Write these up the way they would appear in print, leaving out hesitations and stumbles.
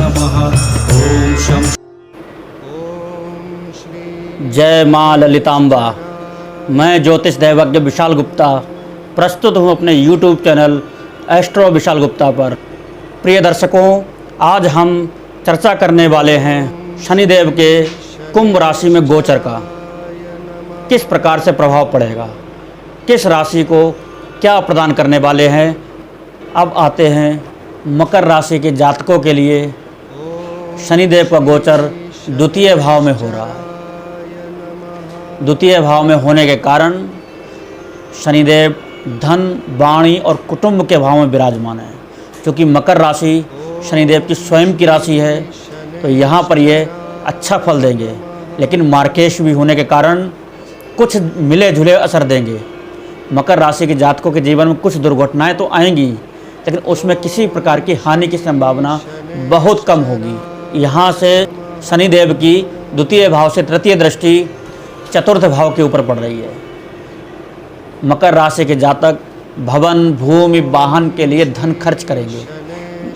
नमः। ओम शं जय माँ ललितांबा। मैं ज्योतिष दैवज्ञ विशाल गुप्ता प्रस्तुत हूँ अपने YouTube channel astro Vishal Gupta पर। प्रिय दर्शकों, आज हम चर्चा करने वाले हैं शनिदेव के कुंभ राशि में गोचर का किस प्रकार से प्रभाव पड़ेगा, किस राशि को क्या प्रदान करने वाले हैं। अब आते हैं मकर राशि के जातकों के लिए शनिदेव का गोचर द्वितीय भाव में हो रहा है। द्वितीय भाव में होने के कारण शनिदेव धन, वाणी और कुटुंब के भाव में विराजमान है। क्योंकि मकर राशि शनिदेव की स्वयं की राशि है, तो यहाँ पर ये अच्छा फल देंगे, लेकिन मार्केश भी होने के कारण कुछ मिले जुले असर देंगे। मकर राशि के जातकों के जीवन में कुछ दुर्घटनाएं तो आएंगी, लेकिन उसमें किसी प्रकार की हानि की संभावना बहुत कम होगी। यहाँ से शनिदेव की द्वितीय भाव से तृतीय दृष्टि चतुर्थ भाव के ऊपर पड़ रही है। मकर राशि के जातक भवन, भूमि, वाहन के लिए धन खर्च करेंगे,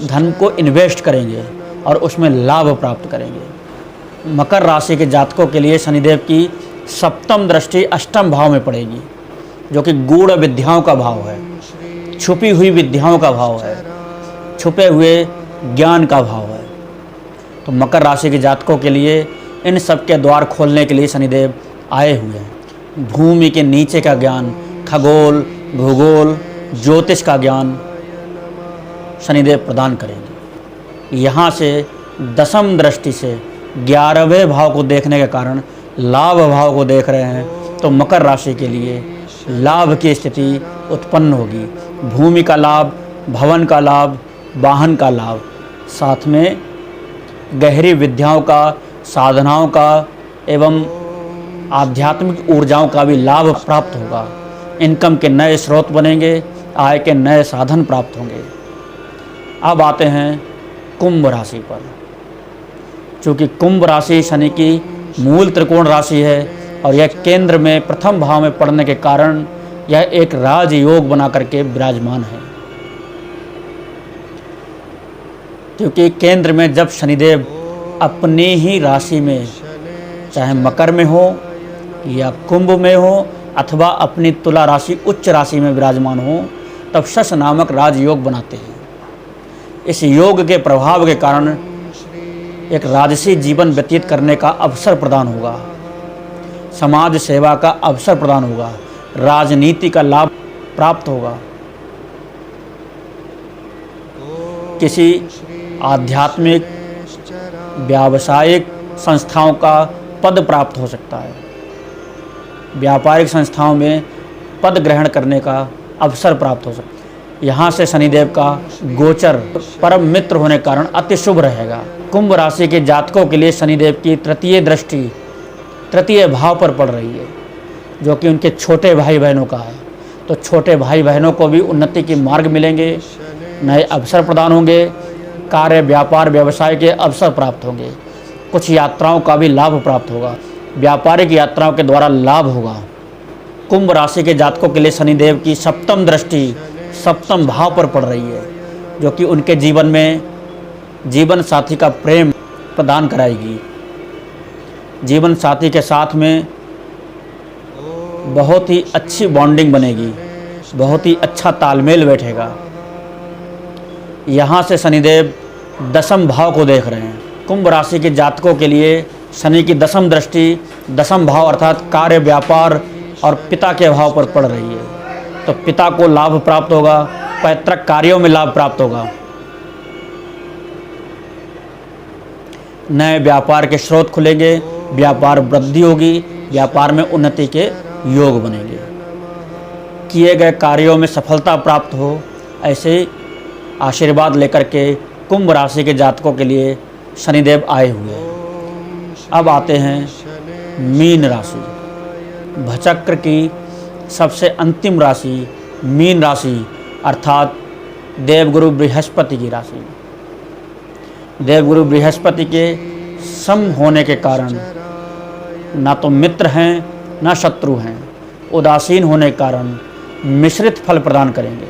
धन को इन्वेस्ट करेंगे और उसमें लाभ प्राप्त करेंगे। मकर राशि के जातकों के लिए शनिदेव की सप्तम दृष्टि अष्टम भाव में पड़ेगी, जो कि गूढ़ विद्याओं का भाव है, छुपी हुई विद्याओं का भाव है, छुपे हुए ज्ञान का भाव है। तो मकर राशि के जातकों के लिए इन सब के द्वार खोलने के लिए शनिदेव आए हुए हैं। भूमि के नीचे का ज्ञान, खगोल, भूगोल, ज्योतिष का ज्ञान शनिदेव प्रदान करेंगे। यहाँ से दसम दृष्टि से 11वें भाव को देखने के कारण लाभ भाव को देख रहे हैं, तो मकर राशि के लिए लाभ की स्थिति उत्पन्न होगी। भूमि का लाभ, भवन का लाभ, वाहन का लाभ, साथ में गहरी विद्याओं का, साधनाओं का एवं आध्यात्मिक ऊर्जाओं का भी लाभ प्राप्त होगा। इनकम के नए स्रोत बनेंगे, आय के नए साधन प्राप्त होंगे। अब आते हैं कुंभ राशि पर। चूँकि कुंभ राशि शनि की मूल त्रिकोण राशि है और यह केंद्र में प्रथम भाव में पड़ने के कारण यह एक राजयोग बना करके विराजमान है। क्योंकि केंद्र में जब शनिदेव अपनी ही राशि में, चाहे मकर में हो या कुंभ में हो अथवा अपनी तुला राशि उच्च राशि में विराजमान हो, तब शश नामक राजयोग बनाते हैं। इस योग के प्रभाव के कारण एक राजसी जीवन व्यतीत करने का अवसर प्रदान होगा, समाज सेवा का अवसर प्रदान होगा, राजनीति का लाभ प्राप्त होगा, किसी आध्यात्मिक व्यावसायिक संस्थाओं का पद प्राप्त हो सकता है, व्यापारिक संस्थाओं में पद ग्रहण करने का अवसर प्राप्त हो सकता है। यहाँ से शनिदेव का गोचर परम मित्र होने के कारण अति शुभ रहेगा। कुंभ राशि के जातकों के लिए शनिदेव की तृतीय दृष्टि तृतीय भाव पर पड़ रही है, जो कि उनके छोटे भाई बहनों का है। तो छोटे भाई बहनों को भी उन्नति के मार्ग मिलेंगे, नए अवसर प्रदान होंगे, कार्य, व्यापार, व्यवसाय के अवसर प्राप्त होंगे, कुछ यात्राओं का भी लाभ प्राप्त होगा, व्यापारिक यात्राओं के द्वारा लाभ होगा। कुंभ राशि के जातकों के लिए शनिदेव की सप्तम दृष्टि सप्तम भाव पर पड़ रही है, जो कि उनके जीवन में जीवन साथी का प्रेम प्रदान कराएगी। जीवन साथी के साथ में बहुत ही अच्छी बॉन्डिंग बनेगी, बहुत ही अच्छा तालमेल बैठेगा। यहाँ से शनिदेव दसम भाव को देख रहे हैं। कुंभ राशि के जातकों के लिए शनि की दसम दृष्टि दसम भाव अर्थात कार्य, व्यापार और पिता के भाव पर पड़ रही है। तो पिता को लाभ प्राप्त होगा, पैतृक कार्यों में लाभ प्राप्त होगा, नए व्यापार के स्रोत खुलेंगे, व्यापार वृद्धि होगी, व्यापार में उन्नति के योग बनेंगे, किए गए कार्यों में सफलता प्राप्त हो, ऐसे आशीर्वाद लेकर के कुंभ राशि के जातकों के लिए शनिदेव आए हुए हैं। अब आते हैं मीन राशि। भचक्र की सबसे अंतिम राशि मीन राशि अर्थात देवगुरु बृहस्पति की राशि। देवगुरु बृहस्पति के सम होने के कारण ना तो मित्र हैं ना शत्रु हैं, उदासीन होने के कारण मिश्रित फल प्रदान करेंगे।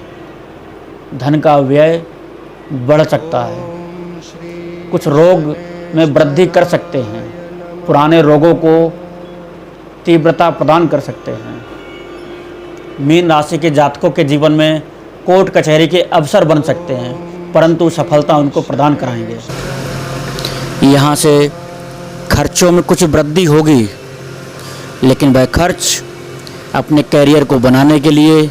धन का व्यय बढ़ सकता है, कुछ रोग में वृद्धि कर सकते हैं, पुराने रोगों को तीव्रता प्रदान कर सकते हैं। मीन राशि के जातकों के जीवन में कोर्ट कचहरी के अवसर बन सकते हैं, परंतु सफलता उनको प्रदान कराएंगे। यहाँ से खर्चों में कुछ वृद्धि होगी, लेकिन वह खर्च अपने कैरियर को बनाने के लिए,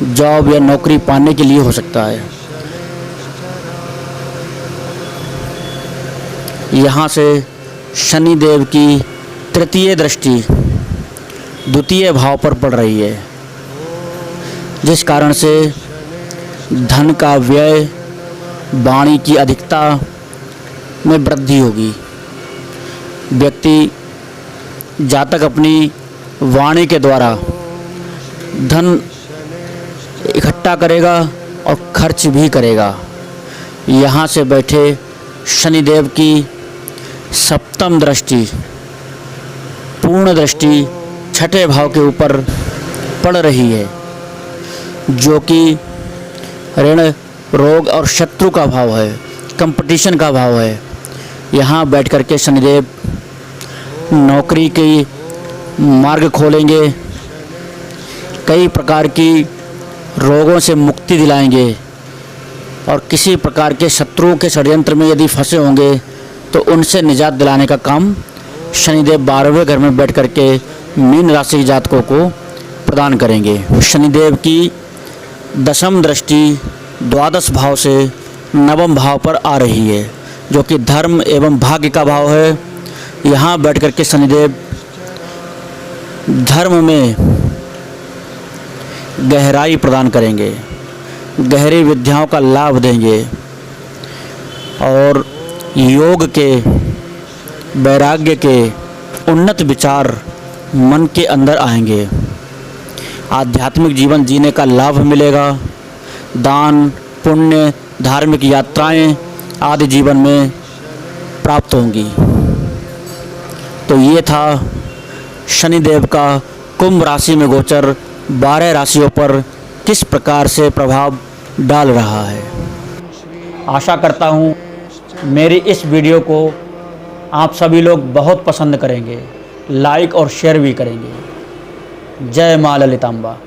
जॉब या नौकरी पाने के लिए हो सकता है। यहाँ से शनि देव की तृतीय दृष्टि द्वितीय भाव पर पड़ रही है, जिस कारण से धन का व्यय, वाणी की अधिकता में वृद्धि होगी। व्यक्ति जातक अपनी वाणी के द्वारा धन इकट्ठा करेगा और खर्च भी करेगा। यहाँ से बैठे शनिदेव की सप्तम दृष्टि, पूर्ण दृष्टि छठे भाव के ऊपर पड़ रही है, जो कि ऋण, रोग और शत्रु का भाव है, कंपटीशन का भाव है। यहाँ बैठ कर के शनिदेव नौकरी की मार्ग खोलेंगे, कई प्रकार की रोगों से मुक्ति दिलाएंगे और किसी प्रकार के शत्रुओं के षड्यंत्र में यदि फंसे होंगे तो उनसे निजात दिलाने का काम शनिदेव 12वें घर में बैठ कर के मीन राशि के जातकों को प्रदान करेंगे। शनिदेव की दशम दृष्टि द्वादश भाव से नवम भाव पर आ रही है, जो कि धर्म एवं भाग्य का भाव है। यहाँ बैठ कर के शनिदेव धर्म में गहराई प्रदान करेंगे, गहरी विद्याओं का लाभ देंगे और योग के, वैराग्य के उन्नत विचार मन के अंदर आएंगे। आध्यात्मिक जीवन जीने का लाभ मिलेगा। दान, पुण्य, धार्मिक यात्राएं आदि जीवन में प्राप्त होंगी। तो ये था शनिदेव का कुंभ राशि में गोचर 12 राशियों पर किस प्रकार से प्रभाव डाल रहा है। आशा करता हूँ मेरी इस वीडियो को आप सभी लोग बहुत पसंद करेंगे, लाइक और शेयर भी करेंगे। जय मां ललितांबा।